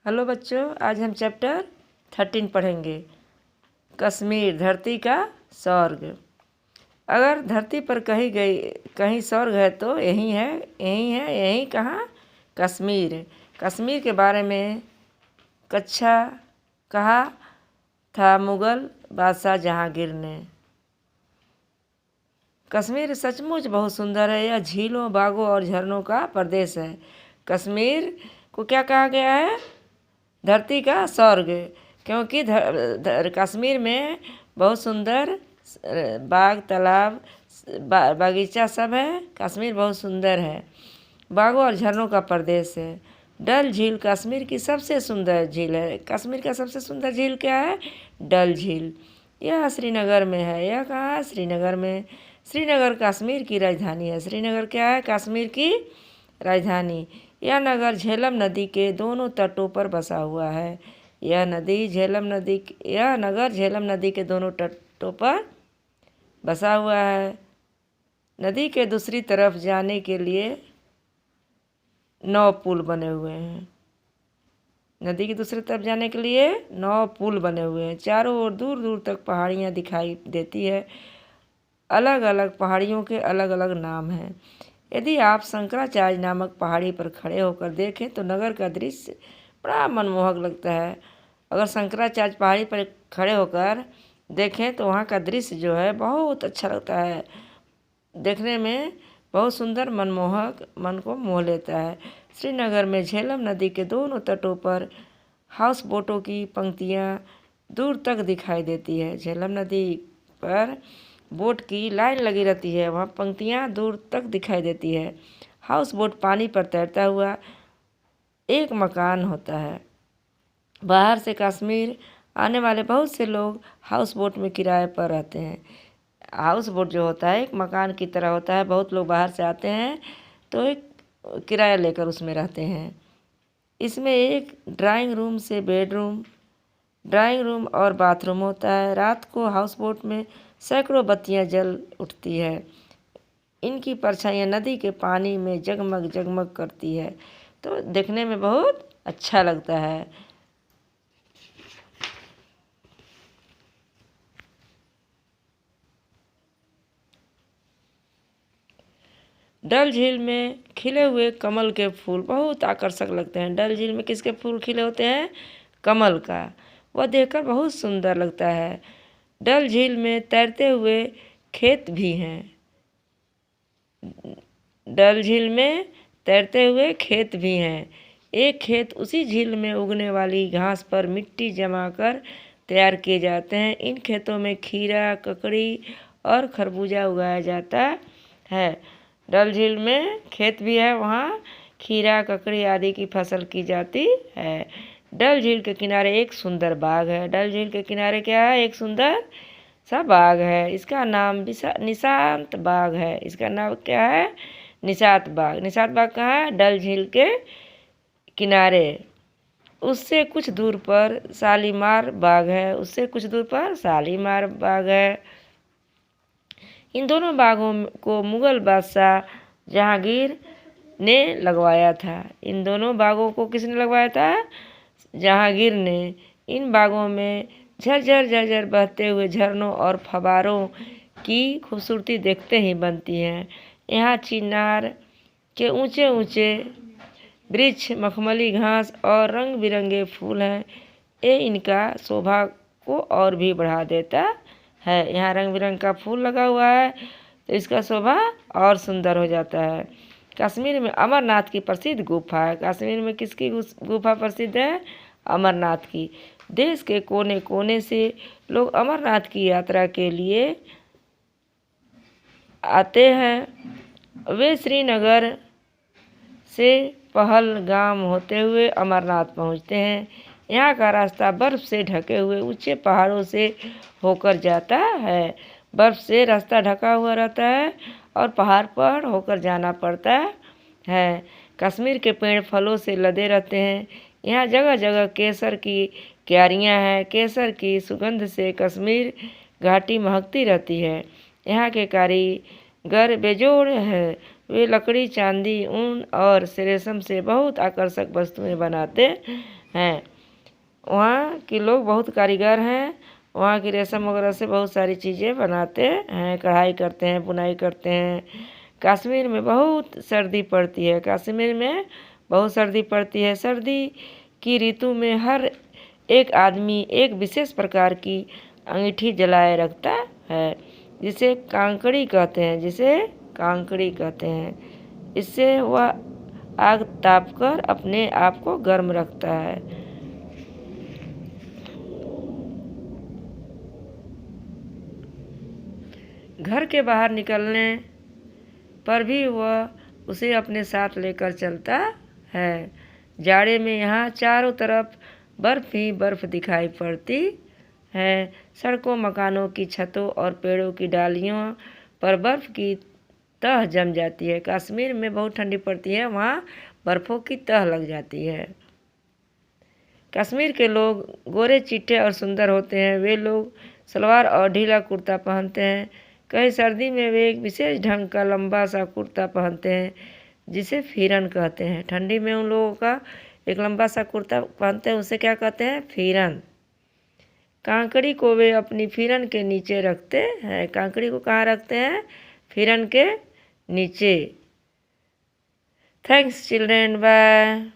Hello बच्चों, आज हम चैप्टर 13 पढ़ेंगे। कश्मीर धरती का स्वर्ग। अगर धरती पर कहीं स्वर्ग है तो यही कहाँ? कश्मीर। कश्मीर के बारे में कहा था मुग़ल बादशाह जहांगीर ने। कश्मीर सचमुच बहुत सुंदर है। यह झीलों, बागों और झरनों का प्रदेश है। कश्मीर को क्या कहा गया है? धरती का स्वर्ग, क्योंकि कश्मीर में बहुत सुंदर बाग, तालाब, बागीचा सब है। कश्मीर बहुत सुंदर है। बागों और झरनों का प्रदेश है। डल झील कश्मीर की सबसे सुंदर झील है। कश्मीर का सबसे सुंदर झील क्या है? डल झील। यह श्रीनगर में है। यह कहाँ है? श्रीनगर में। श्रीनगर कश्मीर की राजधानी है। श्रीनगर क्या है? कश्मीर की राजधानी। यह नगर झेलम नदी के दोनों तटों पर बसा हुआ है। यह नगर झेलम नदी के दोनों तटों पर बसा हुआ है। नदी के दूसरी तरफ जाने के लिए 9 पुल बने हुए हैं। नदी की दूसरी तरफ जाने के लिए 9 पुल बने हुए हैं। चारों ओर दूर दूर तक पहाड़ियाँ दिखाई देती है। अलग अलग पहाड़ियों के अलग अलग नाम हैं। यदि आप शंकराचार्य नामक पहाड़ी पर खड़े होकर देखें तो नगर का दृश्य बड़ा मनमोहक लगता है। अगर शंकराचार्य पहाड़ी पर खड़े होकर देखें तो वहाँ का दृश्य जो है बहुत अच्छा लगता है। देखने में बहुत सुंदर, मनमोहक, मन को मोह लेता है। श्रीनगर में झेलम नदी के दोनों तटों पर हाउस बोटों की पंक्तियाँ दूर तक दिखाई देती है। झेलम नदी पर बोट की लाइन लगी रहती है। वहाँ पंक्तियाँ दूर तक दिखाई देती है। हाउस बोट पानी पर तैरता हुआ एक मकान होता है। बाहर से कश्मीर आने वाले बहुत से लोग हाउस बोट में किराए पर रहते हैं। हाउस बोट जो होता है एक मकान की तरह होता है। बहुत लोग बाहर से आते हैं तो एक किराया लेकर उसमें रहते हैं। इसमें एक ड्राइंग रूम और बाथरूम होता है। रात को हाउस बोट में सैकड़ों बत्तियां जल उठती है। इनकी परछाइयाँ नदी के पानी में जगमग जगमग करती है, तो देखने में बहुत अच्छा लगता है। डल झील में खिले हुए कमल के फूल बहुत आकर्षक लगते हैं। डल झील में किसके फूल खिले होते हैं? कमल का। वह देखकर बहुत सुंदर लगता है। डल झील में तैरते हुए खेत भी हैं। डल झील में तैरते हुए खेत भी हैं। एक खेत उसी झील में उगने वाली घास पर मिट्टी जमा कर तैयार किए जाते हैं। इन खेतों में खीरा, ककड़ी और खरबूजा उगाया जाता है। डल झील में खेत भी है, वहाँ खीरा, ककड़ी आदि की फसल की जाती है। डल झील के किनारे एक सुंदर बाग है। डल झील के किनारे क्या है? एक सुंदर सा बाग है। इसका नाम निशांत बाग है। इसका नाम क्या है? निशांत बाग। निशांत बाग कहाँ है? डल झील के किनारे। उससे कुछ दूर पर शालीमार बाग है। इन दोनों बागों को मुग़ल बादशाह जहांगीर ने लगवाया था। इन दोनों बागों को किसने लगवाया था? जहांगीर ने। इन बागों में झरझर बहते हुए झरनों और फव्वारों की खूबसूरती देखते ही बनती है। यहाँ चिनार के ऊंचे ऊंचे वृक्ष, मखमली घास और रंग बिरंगे फूल हैं। ये इनका शोभा को और भी बढ़ा देता है। यहाँ रंग बिरंग का फूल लगा हुआ है तो इसका शोभा और सुंदर हो जाता है। कश्मीर में अमरनाथ की प्रसिद्ध गुफा है। कश्मीर में किसकी गुफा प्रसिद्ध है? अमरनाथ की। देश के कोने कोने से लोग अमरनाथ की यात्रा के लिए आते हैं। वे श्रीनगर से पहलगाम होते हुए अमरनाथ पहुंचते हैं। यहाँ का रास्ता बर्फ़ से ढके हुए ऊंचे पहाड़ों से होकर जाता है। बर्फ़ से रास्ता ढका हुआ रहता है और पहाड़ पर होकर जाना पड़ता है। कश्मीर के पेड़ फलों से लदे रहते हैं। यहाँ जगह जगह केसर की क्यारियाँ हैं। केसर की सुगंध से कश्मीर घाटी महकती रहती है। यहाँ के कारीगर बेजोड़ हैं। वे लकड़ी, चांदी, ऊन और रेशम से बहुत आकर्षक वस्तुएं बनाते हैं। वहाँ के लोग बहुत कारीगर हैं। वहाँ की रेशम वगैरह से बहुत सारी चीज़ें बनाते हैं, कढ़ाई करते हैं, बुनाई करते हैं। कश्मीर में बहुत सर्दी पड़ती है। कश्मीर में बहुत सर्दी पड़ती है। सर्दी की ऋतु में हर एक आदमी एक विशेष प्रकार की अंगीठी जलाए रखता है, जिसे कांकड़ी कहते हैं। इससे वह आग तापकर अपने आप को गर्म रखता है। घर के बाहर निकलने पर भी वह उसे अपने साथ लेकर चलता है। जाड़े में यहाँ चारों तरफ बर्फ ही बर्फ दिखाई पड़ती है। सड़कों, मकानों की छतों और पेड़ों की डालियों पर बर्फ की तह जम जाती है। कश्मीर में बहुत ठंडी पड़ती है, वहाँ बर्फ़ों की तह लग जाती है। कश्मीर के लोग गोरे, चिट्टे और सुंदर होते हैं। वे लोग सलवार और ढीला कुर्ता पहनते हैं। कहीं सर्दी में वे एक विशेष ढंग का लंबा सा कुर्ता पहनते हैं, जिसे फीरन कहते हैं। ठंडी में उन लोगों का एक लंबा सा कुर्ता पहनते हैं, उसे क्या कहते हैं? फीरन। कांकड़ी को वे अपनी फीरन के नीचे रखते हैं। कांकड़ी को कहाँ रखते हैं? फीरन के नीचे। Thanks children, bye.